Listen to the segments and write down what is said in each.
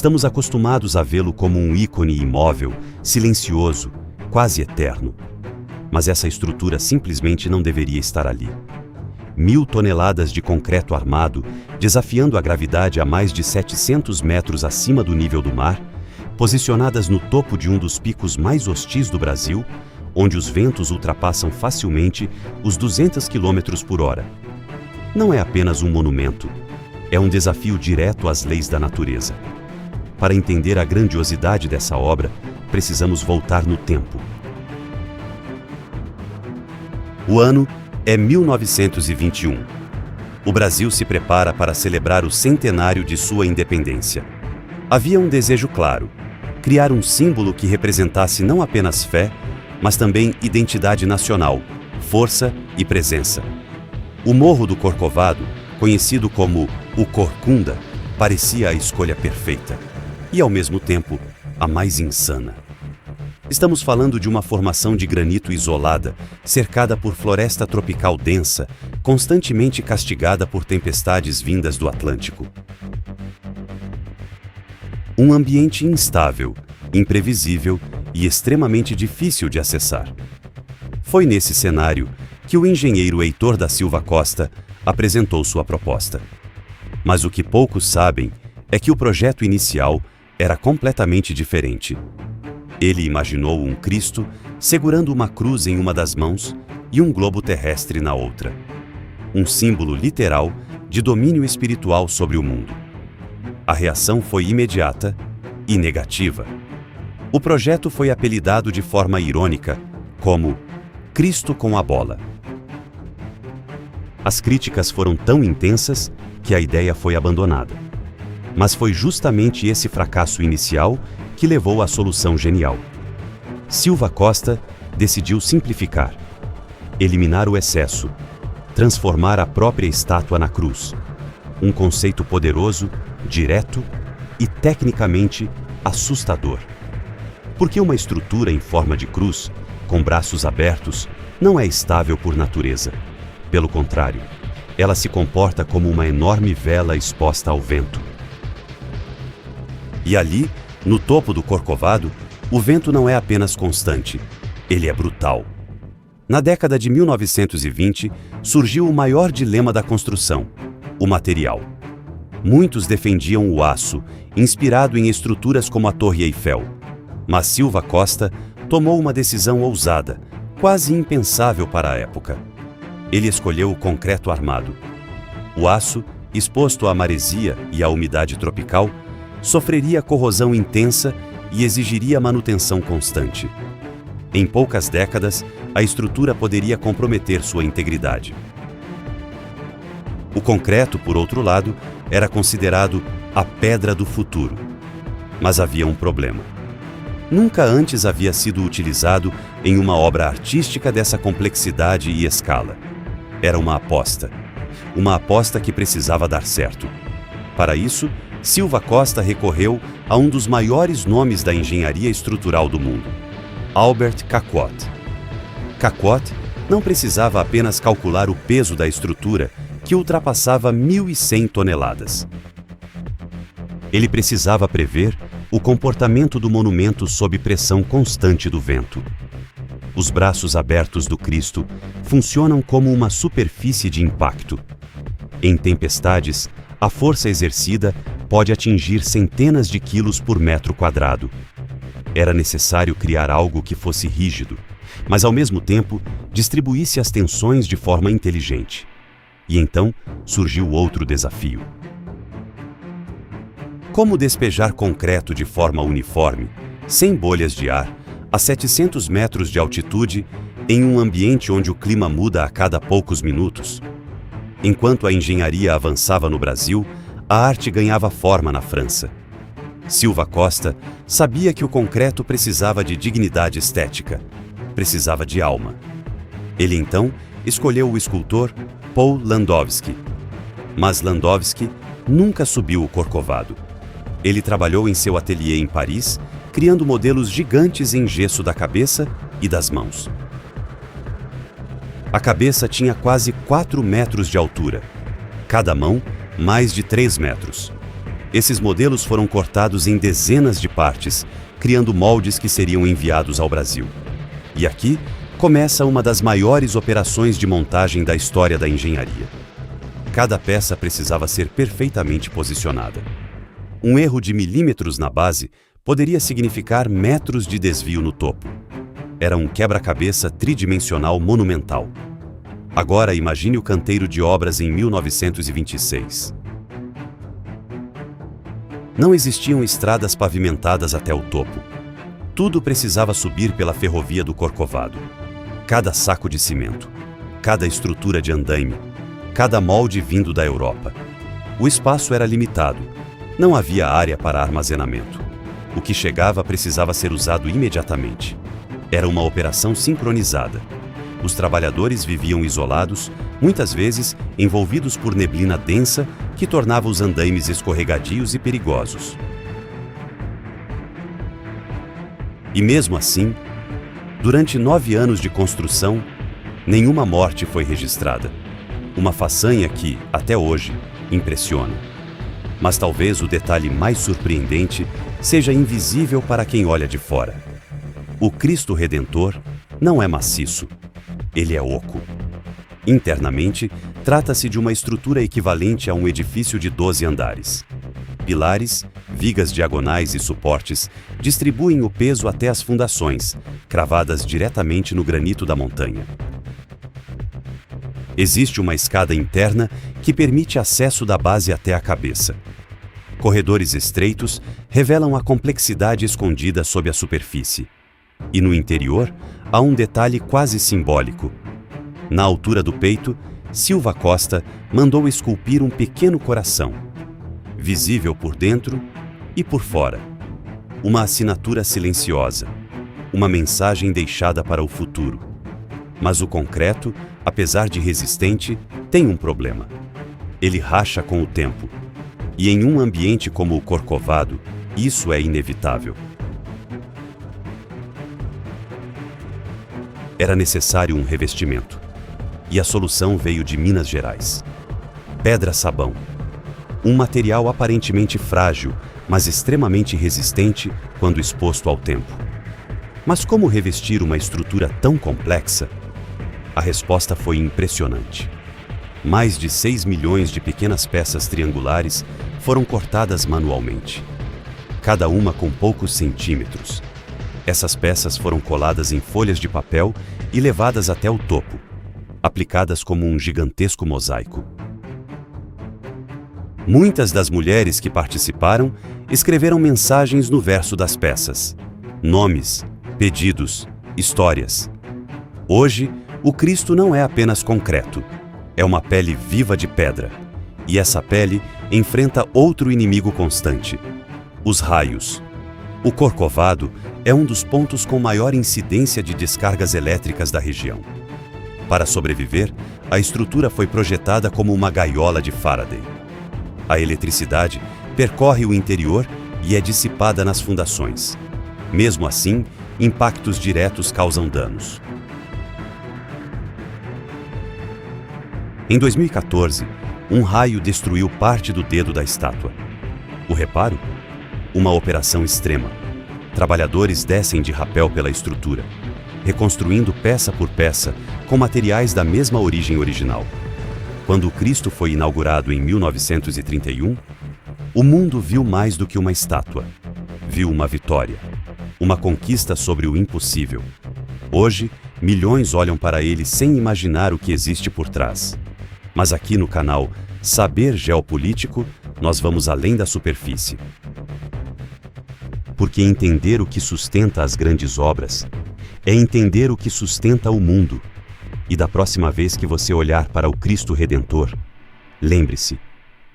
Estamos acostumados a vê-lo como um ícone imóvel, silencioso, quase eterno. Mas essa estrutura simplesmente não deveria estar ali. 1.000 toneladas de concreto armado, desafiando a gravidade a mais de 700 metros acima do nível do mar, posicionadas no topo de um dos picos mais hostis do Brasil, onde os ventos ultrapassam facilmente os 200 km por hora. Não é apenas um monumento, é um desafio direto às leis da natureza. Para entender a grandiosidade dessa obra, precisamos voltar no tempo. O ano é 1921. O Brasil se prepara para celebrar o centenário de sua independência. Havia um desejo claro: criar um símbolo que representasse não apenas fé, mas também identidade nacional, força e presença. O Morro do Corcovado, conhecido como o Corcunda, parecia a escolha perfeita e, ao mesmo tempo, a mais insana. Estamos falando de uma formação de granito isolada, cercada por floresta tropical densa, constantemente castigada por tempestades vindas do Atlântico. Um ambiente instável, imprevisível e extremamente difícil de acessar. Foi nesse cenário que o engenheiro Heitor da Silva Costa apresentou sua proposta. Mas o que poucos sabem é que o projeto inicial era completamente diferente. Ele imaginou um Cristo segurando uma cruz em uma das mãos e um globo terrestre na outra. Um símbolo literal de domínio espiritual sobre o mundo. A reação foi imediata e negativa. O projeto foi apelidado de forma irônica como Cristo com a bola. As críticas foram tão intensas que a ideia foi abandonada. Mas foi justamente esse fracasso inicial que levou à solução genial. Silva Costa decidiu simplificar, eliminar o excesso, transformar a própria estátua na cruz. Um conceito poderoso, direto e tecnicamente assustador. Porque uma estrutura em forma de cruz, com braços abertos, não é estável por natureza. Pelo contrário, ela se comporta como uma enorme vela exposta ao vento. E ali, no topo do Corcovado, o vento não é apenas constante, ele é brutal. Na década de 1920, surgiu o maior dilema da construção: o material. Muitos defendiam o aço, inspirado em estruturas como a Torre Eiffel. Mas Silva Costa tomou uma decisão ousada, quase impensável para a época. Ele escolheu o concreto armado. O aço, exposto à maresia e à umidade tropical, sofreria corrosão intensa e exigiria manutenção constante. Em poucas décadas, a estrutura poderia comprometer sua integridade. O concreto, por outro lado, era considerado a pedra do futuro. Mas havia um problema. Nunca antes havia sido utilizado em uma obra artística dessa complexidade e escala. Era uma aposta que precisava dar certo. Para isso, Silva Costa recorreu a um dos maiores nomes da engenharia estrutural do mundo, Albert Caquot. Caquot não precisava apenas calcular o peso da estrutura, que ultrapassava 1.100 toneladas. Ele precisava prever o comportamento do monumento sob pressão constante do vento. Os braços abertos do Cristo funcionam como uma superfície de impacto. Em tempestades, a força exercida pode atingir centenas de quilos por metro quadrado. Era necessário criar algo que fosse rígido, mas ao mesmo tempo distribuísse as tensões de forma inteligente. E então surgiu outro desafio. Como despejar concreto de forma uniforme, sem bolhas de ar, a 700 metros de altitude, em um ambiente onde o clima muda a cada poucos minutos? Enquanto a engenharia avançava no Brasil, a arte ganhava forma na França. Silva Costa sabia que o concreto precisava de dignidade estética, precisava de alma. Ele então escolheu o escultor Paul Landowski. Mas Landowski nunca subiu o Corcovado. Ele trabalhou em seu ateliê em Paris, criando modelos gigantes em gesso da cabeça e das mãos. A cabeça tinha quase 4 metros de altura, cada mão mais de 3 metros. Esses modelos foram cortados em dezenas de partes, criando moldes que seriam enviados ao Brasil. E aqui começa uma das maiores operações de montagem da história da engenharia. Cada peça precisava ser perfeitamente posicionada. Um erro de milímetros na base poderia significar metros de desvio no topo. Era um quebra-cabeça tridimensional monumental. Agora imagine o canteiro de obras em 1926. Não existiam estradas pavimentadas até o topo. Tudo precisava subir pela ferrovia do Corcovado. Cada saco de cimento, cada estrutura de andaime, cada molde vindo da Europa. O espaço era limitado. Não havia área para armazenamento. O que chegava precisava ser usado imediatamente. Era uma operação sincronizada. Os trabalhadores viviam isolados, muitas vezes envolvidos por neblina densa que tornava os andaimes escorregadios e perigosos. E mesmo assim, durante 9 anos de construção, nenhuma morte foi registrada. Uma façanha que, até hoje, impressiona. Mas talvez o detalhe mais surpreendente seja invisível para quem olha de fora. O Cristo Redentor não é maciço. Ele é oco. Internamente, trata-se de uma estrutura equivalente a um edifício de 12 andares. Pilares, vigas diagonais e suportes distribuem o peso até as fundações, cravadas diretamente no granito da montanha. Existe uma escada interna que permite acesso da base até a cabeça. Corredores estreitos revelam a complexidade escondida sob a superfície. E no interior, há um detalhe quase simbólico. Na altura do peito, Silva Costa mandou esculpir um pequeno coração, visível por dentro e por fora. Uma assinatura silenciosa, uma mensagem deixada para o futuro. Mas o concreto, apesar de resistente, tem um problema. Ele racha com o tempo. E em um ambiente como o Corcovado, isso é inevitável. Era necessário um revestimento. E a solução veio de Minas Gerais. Pedra-sabão. Um material aparentemente frágil, mas extremamente resistente quando exposto ao tempo. Mas como revestir uma estrutura tão complexa? A resposta foi impressionante. Mais de 6 milhões de pequenas peças triangulares foram cortadas manualmente. Cada uma com poucos centímetros. Essas peças foram coladas em folhas de papel e levadas até o topo, aplicadas como um gigantesco mosaico. Muitas das mulheres que participaram escreveram mensagens no verso das peças, nomes, pedidos, histórias. Hoje, o Cristo não é apenas concreto, é uma pele viva de pedra. E essa pele enfrenta outro inimigo constante: os raios. O Corcovado é um dos pontos com maior incidência de descargas elétricas da região. Para sobreviver, a estrutura foi projetada como uma gaiola de Faraday. A eletricidade percorre o interior e é dissipada nas fundações. Mesmo assim, impactos diretos causam danos. Em 2014, um raio destruiu parte do dedo da estátua. O reparo? Uma operação extrema. Trabalhadores descem de rapel pela estrutura, reconstruindo peça por peça com materiais da mesma origem original. Quando o Cristo foi inaugurado em 1931, o mundo viu mais do que uma estátua. Viu uma vitória, uma conquista sobre o impossível. Hoje, milhões olham para ele sem imaginar o que existe por trás. Mas aqui no canal Saber Geopolítico, nós vamos além da superfície. Porque entender o que sustenta as grandes obras é entender o que sustenta o mundo. E da próxima vez que você olhar para o Cristo Redentor, lembre-se,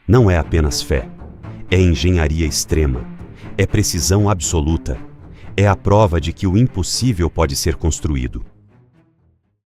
não é apenas fé, é engenharia extrema, é precisão absoluta, é a prova de que o impossível pode ser construído.